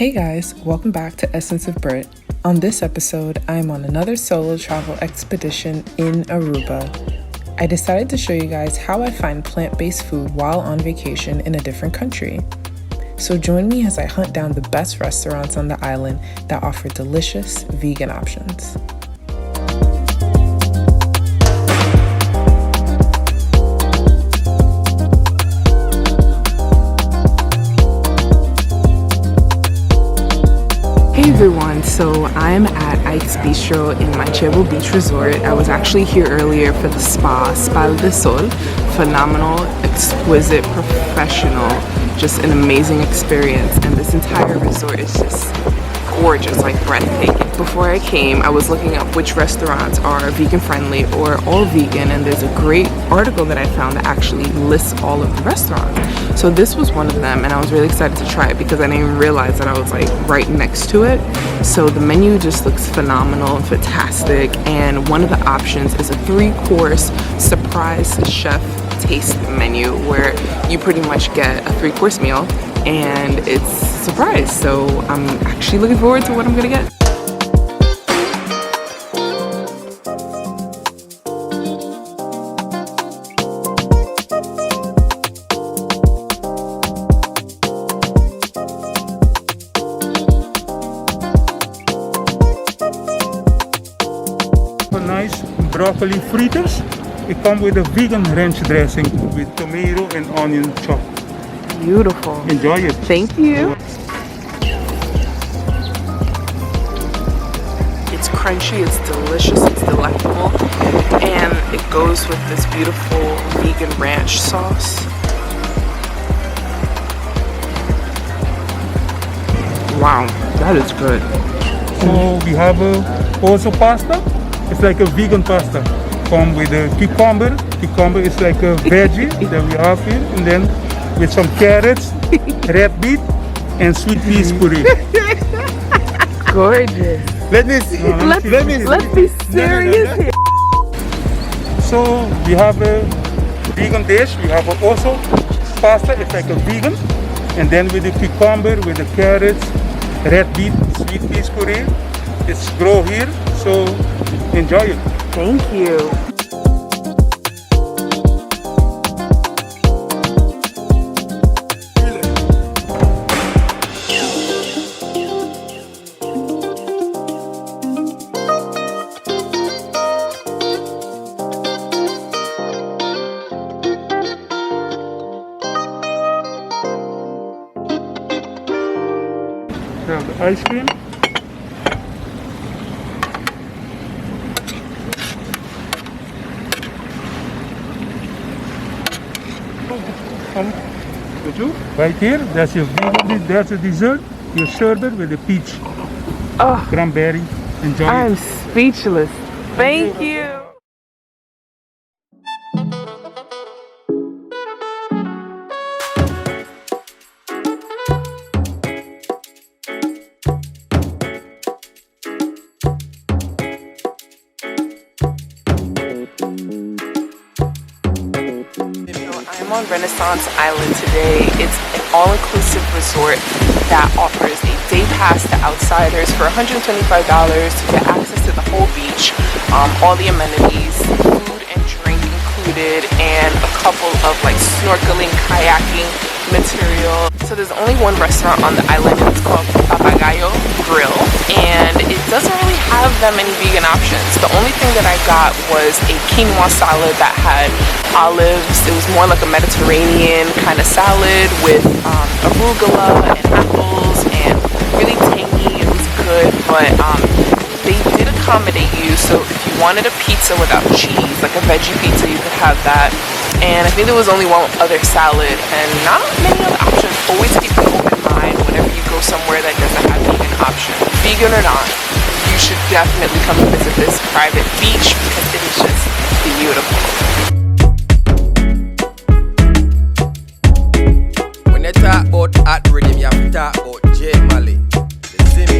Hey guys, welcome back to Essence of Brit. On this episode, I'm on another solo travel expedition in Aruba. I decided to show you guys how I find plant-based food while on vacation in a different country. So join me as I hunt down the best restaurants on the island that offer delicious vegan options. Hey everyone, so I'm at Ikes Bistro in Manchebo Beach Resort. I was actually here earlier for the Spa del Sol. Phenomenal, exquisite, professional, just an amazing experience. And this entire resort is just gorgeous, like breathtaking. Before I came, I was looking up which restaurants are vegan friendly or all vegan, and there's a great article that I found that actually lists all of the restaurants. So this was one of them, and I was really excited to try it because I didn't even realize that I was like right next to it. So the menu just looks phenomenal and fantastic, and one of the options is a 3-course surprise chef taste menu where you pretty much get a 3-course meal and it's a surprise. So I'm actually looking forward to what I'm gonna get. Nice broccoli fritters. It comes with a vegan ranch dressing with tomato and onion chop. Beautiful. Enjoy it. Thank you. It's crunchy, it's delicious, it's delectable, and it goes with this beautiful vegan ranch sauce. Wow, that is good. So we have also pasta. It's like a vegan pasta. Come with a cucumber. Cucumber is like a veggie that we have here, and then with some carrots, red beet, and sweet peas puree. Gorgeous. Let me see. Let's be serious here. So we have a vegan dish. We have also pasta. It's like a vegan, and then with the cucumber, with the carrots, red beet, sweet peas puree. It's grow here, so enjoy it. Thank you. We have the ice cream. Right here, that's your vegan, that's a dessert, your sherbet with the peach, cranberry. Enjoy I'm it. speechless. Thank you. I'm on Renaissance Island today. It's an all-inclusive resort that offers a day pass to outsiders for $125 to get access to the whole beach, all the amenities, food and drink included, and a couple of like snorkeling, kayaking material. So there's only one restaurant on the island, and it's called Papagayo Grill, and it doesn't really have that many vegan options. The only thing that I got was a quinoa salad that had olives. It was more like a Mediterranean kind of salad with arugula and apples, and really tangy. It was good, but they did accommodate you, so if you wanted a pizza without cheese, like a veggie pizza, you could have that. And I think there was only one other salad and not many other options. Always keep an open mind whenever you go somewhere that doesn't have vegan options. Vegan or not, you should definitely come and visit this private beach because it is just beautiful. When you talk about hot rhythm, you have to talk about J Mali. You see me?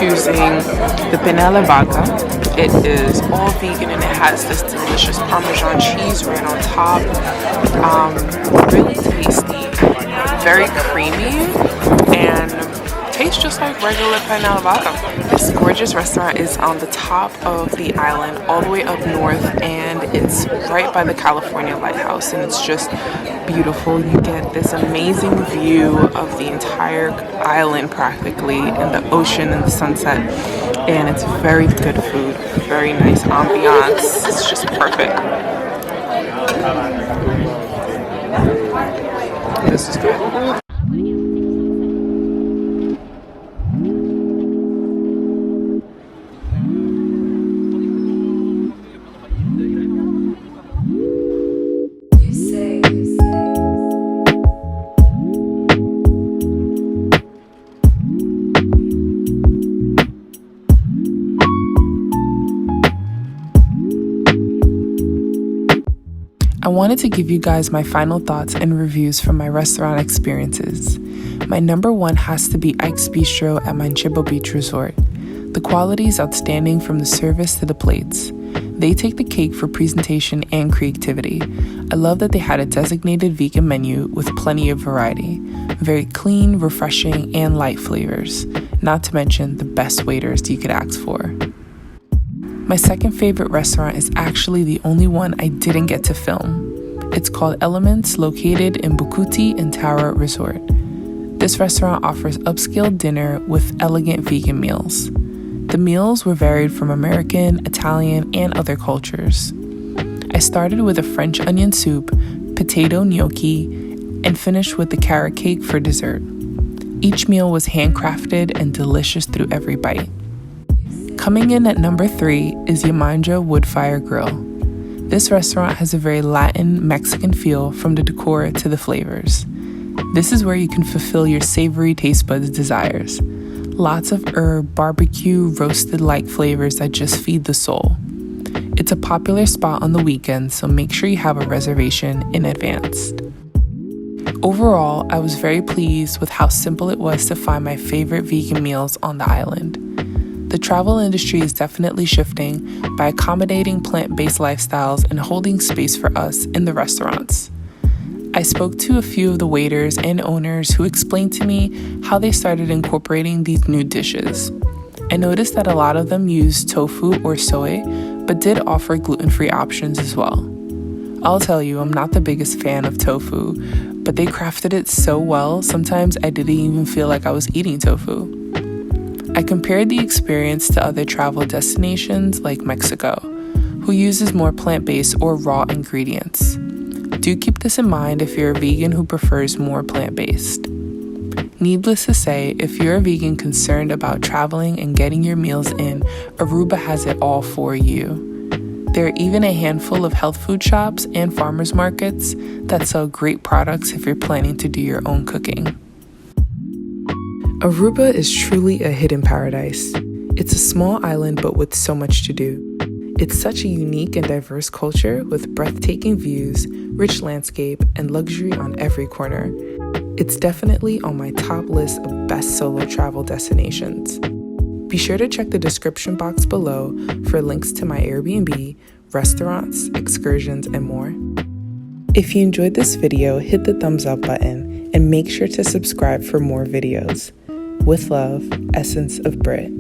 choosing the Penella Vodka. It is all vegan and it has this delicious Parmesan cheese right on top. Really tasty, very creamy, and tastes just like regular Penella Vodka. This gorgeous restaurant is on the top of the island, all the way up north, and it's right by the California Lighthouse, and it's just beautiful. You get this amazing view of the entire island practically, and the ocean and the sunset, and it's very good food, very nice ambiance. It's just perfect. This is good. I wanted to give you guys my final thoughts and reviews from my restaurant experiences. My number one has to be Ikes Bistro at Manchebo Beach Resort. The quality is outstanding from the service to the plates. They take the cake for presentation and creativity. I love that they had a designated vegan menu with plenty of variety. Very clean, refreshing, and light flavors. Not to mention the best waiters you could ask for. My second favorite restaurant is actually the only one I didn't get to film. It's called Elements, located in Kuti and Tara Resort. This restaurant offers upscale dinner with elegant vegan meals. The meals were varied from American, Italian, and other cultures. I started with a French onion soup, potato gnocchi, and finished with the carrot cake for dessert. Each meal was handcrafted and delicious through every bite. Coming in at number 3 is Yemanja Wood Fire Grill. This restaurant has a very Latin, Mexican feel from the decor to the flavors. This is where you can fulfill your savory taste buds desires. Lots of herb, barbecue, roasted-like flavors that just feed the soul. It's a popular spot on the weekends, so make sure you have a reservation in advance. Overall, I was very pleased with how simple it was to find my favorite vegan meals on the island. The travel industry is definitely shifting by accommodating plant-based lifestyles and holding space for us in the restaurants. I spoke to a few of the waiters and owners who explained to me how they started incorporating these new dishes. I noticed that a lot of them used tofu or soy, but did offer gluten-free options as well. I'll tell you, I'm not the biggest fan of tofu, but they crafted it so well, sometimes I didn't even feel like I was eating tofu. I compared the experience to other travel destinations like Mexico, who uses more plant-based or raw ingredients. Do keep this in mind if you're a vegan who prefers more plant-based. Needless to say, if you're a vegan concerned about traveling and getting your meals in, Aruba has it all for you. There are even a handful of health food shops and farmers markets that sell great products if you're planning to do your own cooking. Aruba is truly a hidden paradise. It's a small island but with so much to do. It's such a unique and diverse culture with breathtaking views, rich landscape, and luxury on every corner. It's definitely on my top list of best solo travel destinations. Be sure to check the description box below for links to my Airbnb, restaurants, excursions, and more. If you enjoyed this video, hit the thumbs up button and make sure to subscribe for more videos. With love, Essence of Brit.